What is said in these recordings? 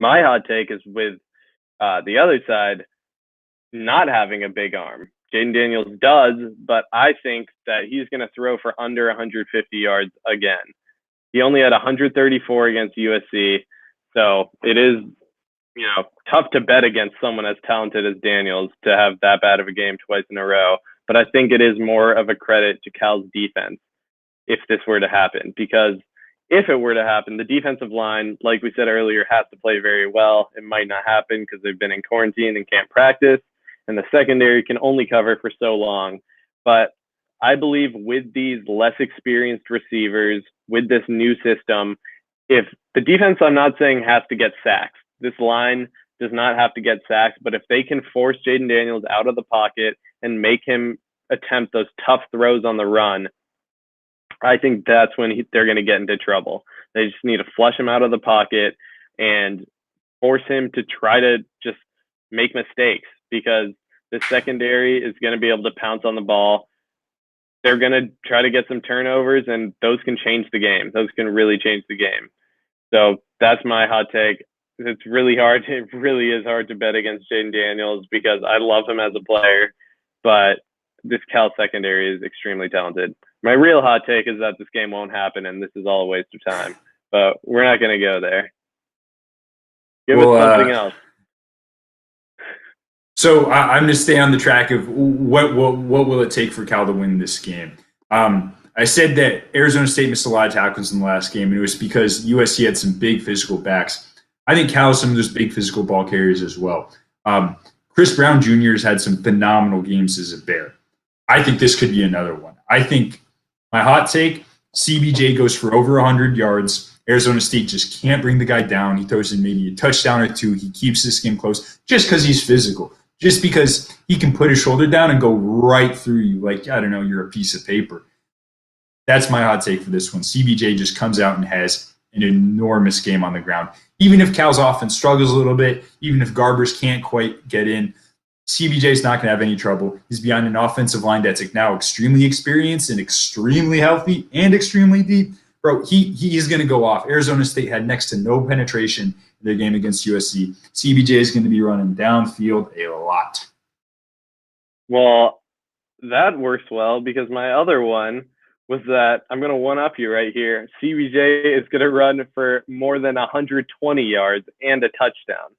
My hot take is with the other side not having a big arm. Jaden Daniels does, but I think that he's going to throw for under 150 yards again. He only had 134 against USC, so it is, tough to bet against someone as talented as Daniels to have that bad of a game twice in a row. But I think it is more of a credit to Cal's defense if this were to happen, because if it were to happen, the defensive line, like we said earlier, has to play very well. It might not happen because they've been in quarantine and can't practice, and the secondary can only cover for so long. But I believe with these less experienced receivers, with this new system, if the defense, I'm not saying has to get sacks. This line does not have to get sacks, but if they can force Jaden Daniels out of the pocket and make him attempt those tough throws on the run, I think that's when they're going to get into trouble. They just need to flush him out of the pocket and force him to try to just make mistakes, because the secondary is going to be able to pounce on the ball. They're going to try to get some turnovers, and those can change the game. Those can really change the game. So that's my hot take. It's really hard. It really is hard to bet against Jaden Daniels because I love him as a player, but this Cal secondary is extremely talented. My real hot take is that this game won't happen and this is all a waste of time, but we're not going to go there. Give us something else. So I'm going to stay on the track of what will it take for Cal to win this game. I said that Arizona State missed a lot of tackles in the last game, and it was because USC had some big physical backs. I think Cal has some of those big physical ball carriers as well. Chris Brown Jr. has had some phenomenal games as a Bear. I think this could be another one. I think my hot take, CBJ goes for over 100 yards. Arizona State just can't bring the guy down. He throws in maybe a touchdown or two. He keeps this game close just because he's physical, just because he can put his shoulder down and go right through you like, I don't know, you're a piece of paper. That's my hot take for this one. CBJ just comes out and has an enormous game on the ground. Even if Cal's offense struggles a little bit, even if Garbers can't quite get in, CBJ's not going to have any trouble. He's behind an offensive line that's now extremely experienced and extremely healthy and extremely deep. Bro, he is going to go off. Arizona State had next to no penetration in their game against USC. CBJ is going to be running downfield a lot. Well, that works well because my other one was that I'm going to one-up you right here. CBJ is going to run for more than 120 yards and a touchdown.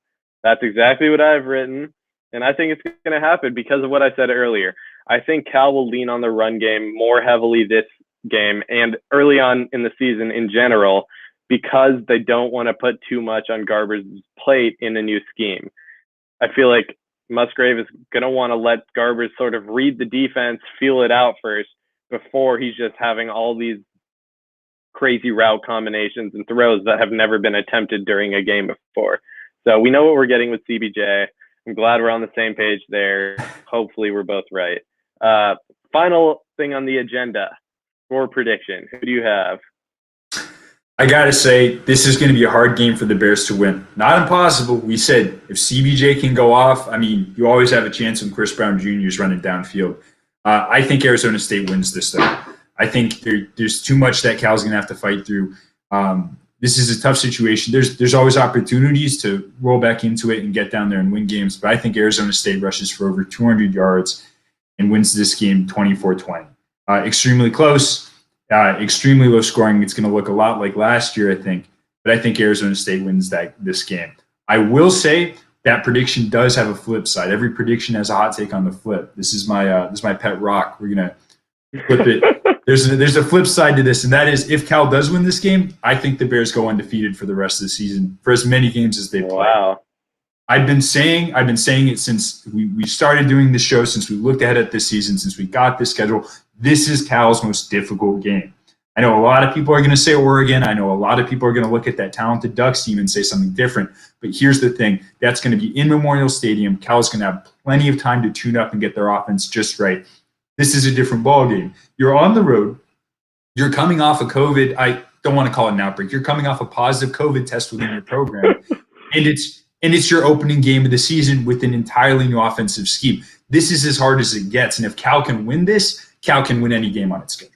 That's exactly what I've written. And I think it's going to happen because of what I said earlier. I think Cal will lean on the run game more heavily this game and early on in the season in general because they don't want to put too much on Garbers' plate in a new scheme. I feel like Musgrave is going to want to let Garbers sort of read the defense, feel it out first before he's just having all these crazy route combinations and throws that have never been attempted during a game before. So we know what we're getting with CBJ. I'm glad we're on the same page there. Hopefully we're both right. Final thing on the agenda, score prediction. Who do you have? I got to say, this is going to be a hard game for the Bears to win. Not impossible. We said if CBJ can go off, I mean, you always have a chance when Chris Brown Jr. is running downfield. I think Arizona State wins this, though. I think there's too much that Cal's going to have to fight through. This is a tough situation. There's always opportunities to roll back into it and get down there and win games, but I think Arizona State rushes for over 200 yards and wins this game 24-20. Extremely close, extremely low scoring. It's going to look a lot like last year, I think, but I think Arizona State wins this game. I will say that prediction does have a flip side. Every prediction has a hot take on the flip. This is my pet rock. We're going to flip it. There's a flip side to this, and that is if Cal does win this game, I think the Bears go undefeated for the rest of the season for as many games as they play. Wow. I've been saying it since we started doing this show, since we looked ahead at this season, since we got this schedule. This is Cal's most difficult game. I know a lot of people are going to say Oregon. I know a lot of people are going to look at that talented Ducks team and say something different. But here's the thing. That's going to be in Memorial Stadium. Cal's going to have plenty of time to tune up and get their offense just right. This is a different ballgame. You're on the road. You're coming off of COVID. I don't want to call it an outbreak. You're coming off a positive COVID test within your program. And it's your opening game of the season with an entirely new offensive scheme. This is as hard as it gets. And if Cal can win this, Cal can win any game on its schedule.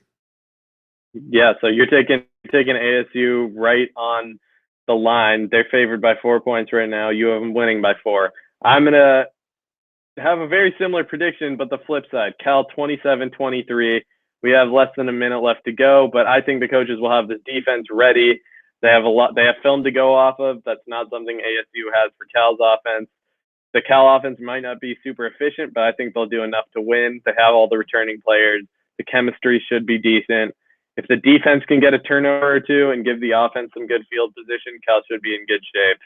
Yeah, so you're taking ASU right on the line. They're favored by 4 points right now. You have them winning by 4. I'm going to have a very similar prediction, but the flip side. Cal 27-23. We have less than a minute left to go, but I think the coaches will have this defense ready. They have film to go off of. That's not something ASU has for Cal's offense. The Cal offense might not be super efficient, but I think they'll do enough to win. They have all the returning players. The chemistry should be decent. If the defense can get a turnover or two and give the offense some good field position, Cal should be in good shape.